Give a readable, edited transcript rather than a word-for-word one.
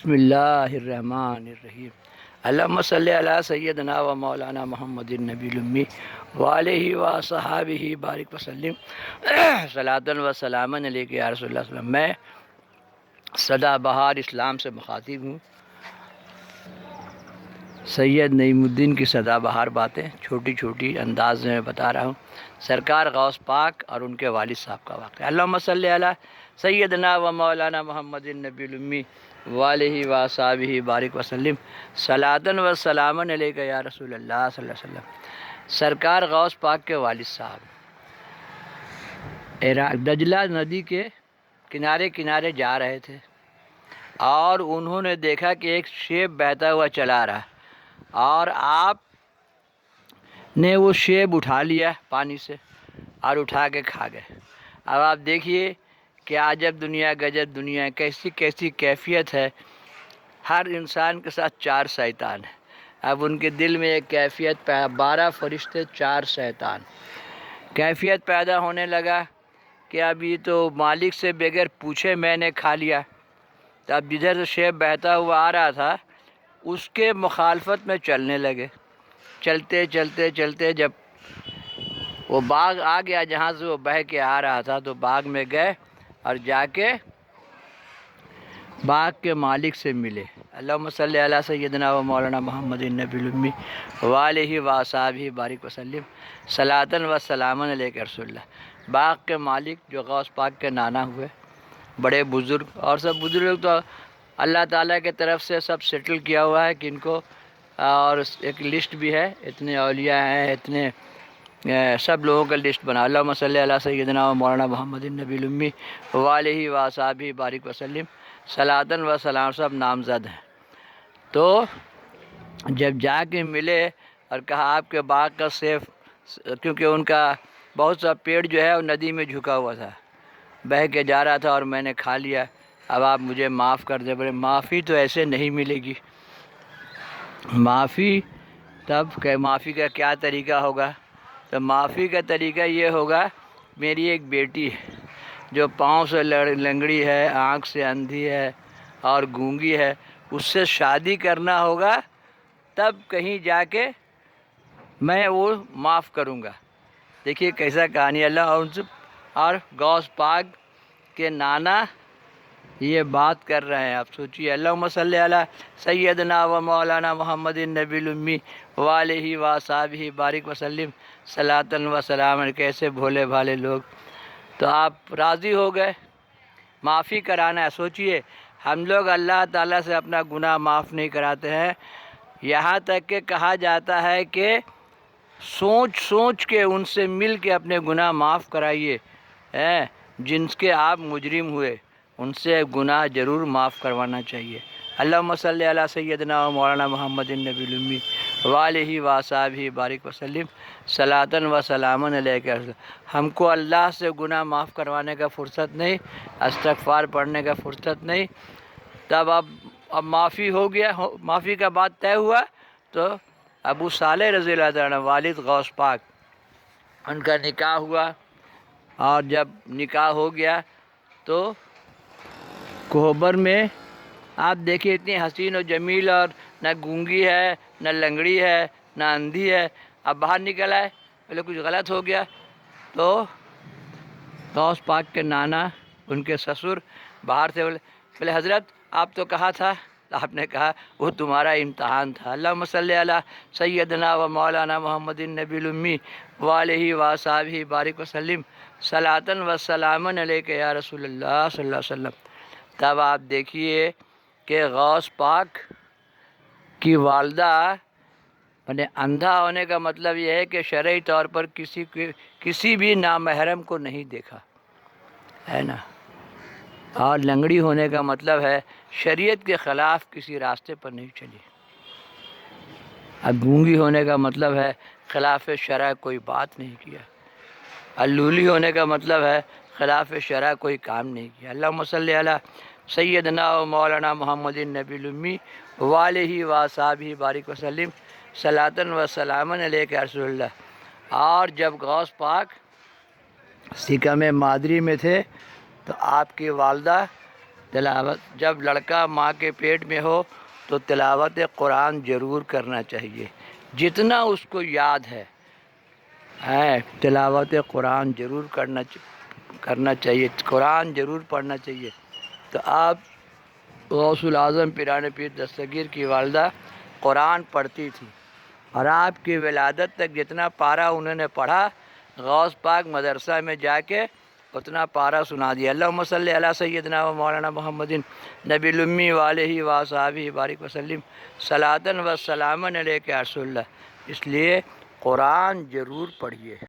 بسم اللہ الرحمن الرحیم اللہم صلی علی سیدنا و مولانا محمد النبی الامی وآلہ و صحابہ بارک وسلم صلاۃ و سلام علیک یا رسول اللہ صلی اللہ علیہ وسلم۔ میں سدا بہار اسلام سے مخاطب ہوں۔ سید نعیم الدین کی سدا بہار باتیں چھوٹی چھوٹی انداز میں بتا رہا ہوں۔ سرکار غوث پاک اور ان کے والد صاحب کا واقعہ۔ اللہم صلی علی سیدنا و مولانا محمد النبی الامی وآلہ و صحابہ بارک وسلم صلاۃ و سلام علیک یا رسول اللہ صلی اللہ علیہ وسلم۔ سرکار غوث پاک کے والد صاحب دجلہ ندی کے کنارے کنارے جا رہے تھے اور انہوں نے دیکھا کہ ایک شیب بہتا ہوا چلا رہا اور آپ نے وہ شیب اٹھا لیا پانی سے اور اٹھا کے کھا گئے۔ اب آپ دیکھیے کہ عجب دنیا گجب دنیا، کیسی کیسی کیفیت ہے۔ ہر انسان کے ساتھ 4 شیطان ہیں۔ اب ان کے دل میں ایک کیفیت 12 فرشتے 4 شیطان کیفیت پیدا ہونے لگا کہ اب یہ تو مالک سے بغیر پوچھے میں نے کھا لیا۔ تو اب جدھر سے شیب بہتا ہوا آ رہا تھا اس کے مخالفت میں چلنے لگے۔ چلتے چلتے چلتے جب وہ باغ آ گیا جہاں سے وہ بہہ کے آ رہا تھا تو باغ میں گئے اور جا کے باغ کے مالک سے ملے۔ اللہم صلی علی سیدنا و مولانا محمد النبی الامی وآلہ و صحابہ بارک وسلم صلاۃ و سلام علیک رسول اللہ۔ باغ کے مالک جو غوث پاک کے نانا ہوئے، بڑے بزرگ، اور سب بزرگ تو اللہ تعالیٰ کے طرف سے سب سیٹل کیا ہوا ہے کہ ان کو، اور ایک لسٹ بھی ہے، اتنے اولیاء ہیں، اتنے سب لوگوں کا لسٹ بنا۔ اللہم صلی علی سیدنا و مولانا محمد النبی الامی وآلہ و صحابہ بارک وسلم صلاۃ و سلام، سب نامزد ہیں۔ تو جب جا کے ملے اور کہا آپ کے باغ کا سیب، کیونکہ ان کا بہت سا پیڑ جو ہے وہ ندی میں جھکا ہوا تھا، بہہ کے جا رہا تھا اور میں نے کھا لیا، اب آپ مجھے معاف کر دیں۔ بولے معافی تو ایسے نہیں ملے گی۔ معافی تب کہ معافی کا کیا طریقہ ہوگا؟ تو معافی کا طریقہ یہ ہوگا، میری ایک بیٹی ہے جو پاؤں سے لنگڑی ہے، آنکھ سے اندھی ہے اور گونگی ہے، اس سے شادی کرنا ہوگا، تب کہیں جا کے میں وہ معاف کروں گا۔ دیکھیے کیسا کہانی۔ اللہ اور غوث پاک کے نانا یہ بات کر رہے ہیں، آپ سوچیے۔ اللہم صلی علی سیدنا و مولانا محمد النبی الامی وآلہ و صحابہ بارک وسلم صلاۃ و سلام علیہ۔ کیسے بھولے بھالے لوگ۔ تو آپ راضی ہو گئے، معافی کرانا ہے۔ سوچئے ہم لوگ اللہ تعالیٰ سے اپنا گناہ معاف نہیں کراتے ہیں، یہاں تک کہ کہا جاتا ہے کہ سوچ سوچ کے ان سے مل کے اپنے گناہ معاف کرائیے، جن کے آپ مجرم ہوئے ان سے گناہ ضرور معاف کروانا چاہیے۔ اللہم صلی علی سیدنا و مولانا محمد النبی الامی وآلہ و صحابہ بارک وسلم صلاۃ و سلام علیک۔ ہم کو اللہ سے گناہ معاف کروانے کا فرصت نہیں، استغفار پڑھنے کا فرصت نہیں۔ تب اب معافی ہو گیا، معافی کا بات طے ہوا تو ابو صالح رضی اللہ عنہ والد غوث پاک، ان کا نکاح ہوا، اور جب نکاح ہو گیا تو کوہبر میں آپ دیکھیے اتنی حسین و جمیل، اور نہ گونگی ہے نہ لنگڑی ہے نہ اندھی ہے، اب باہر نکل آئے، بولے کچھ غلط ہو گیا۔ تو غوث پاک کے نانا، ان کے سسر باہر سے بولے حضرت آپ تو کہا تھا، آپ نے کہا وہ تمہارا امتحان تھا۔ اللہم صلی علی سیدنا و مولانا محمد النبی الامی وآلہ و صحابہ بارک وسلم صلاۃ و سلام علیک یا رسول اللہ صلی اللہ علیہ وسلم۔ تب آپ دیکھیے کہ غوث پاک کی والدہ، یعنی اندھا ہونے کا مطلب یہ ہے کہ شرعی طور پر کسی بھی نامحرم کو نہیں دیکھا ہے نا، اور لنگڑی ہونے کا مطلب ہے شریعت کے خلاف کسی راستے پر نہیں چلی۔ اب گونگی ہونے کا مطلب ہے خلاف شرع کوئی بات نہیں کیا۔ اللولی ہونے کا مطلب ہے خلاف شرع کوئی کام نہیں کیا۔ اللہم صلی علی سیدنا و مولانا محمد النبی الامی وآلہ و صحابہ بارک وسلم صلاۃ و سلام علیک یا رسول اللہ۔ اور جب غوث پاک سکم مادری میں تھے تو آپ کی والدہ تلاوت جب لڑکا ماں کے پیٹ میں ہو تو تلاوت قرآن ضرور کرنا چاہیے، جتنا اس کو یاد ہے تلاوت قرآن ضرور کرنا چاہیے، قرآن ضرور پڑھنا چاہیے۔ تو آپ غوث الاعظم پیران پیر دستگیر کی والدہ قرآن پڑھتی تھی، اور آپ کی ولادت تک جتنا پارہ انہوں نے پڑھا غوث پاک مدرسہ میں جا کے اتنا پارہ سنا دیا۔ اللہم صلی علی سیدنا و مولانا محمد نبی الامی وآلہ وصحبہ بارک وسلم صلاۃً و سلامً علیک یا رسول اللہ۔ اس لیے قرآن ضرور پڑھیے۔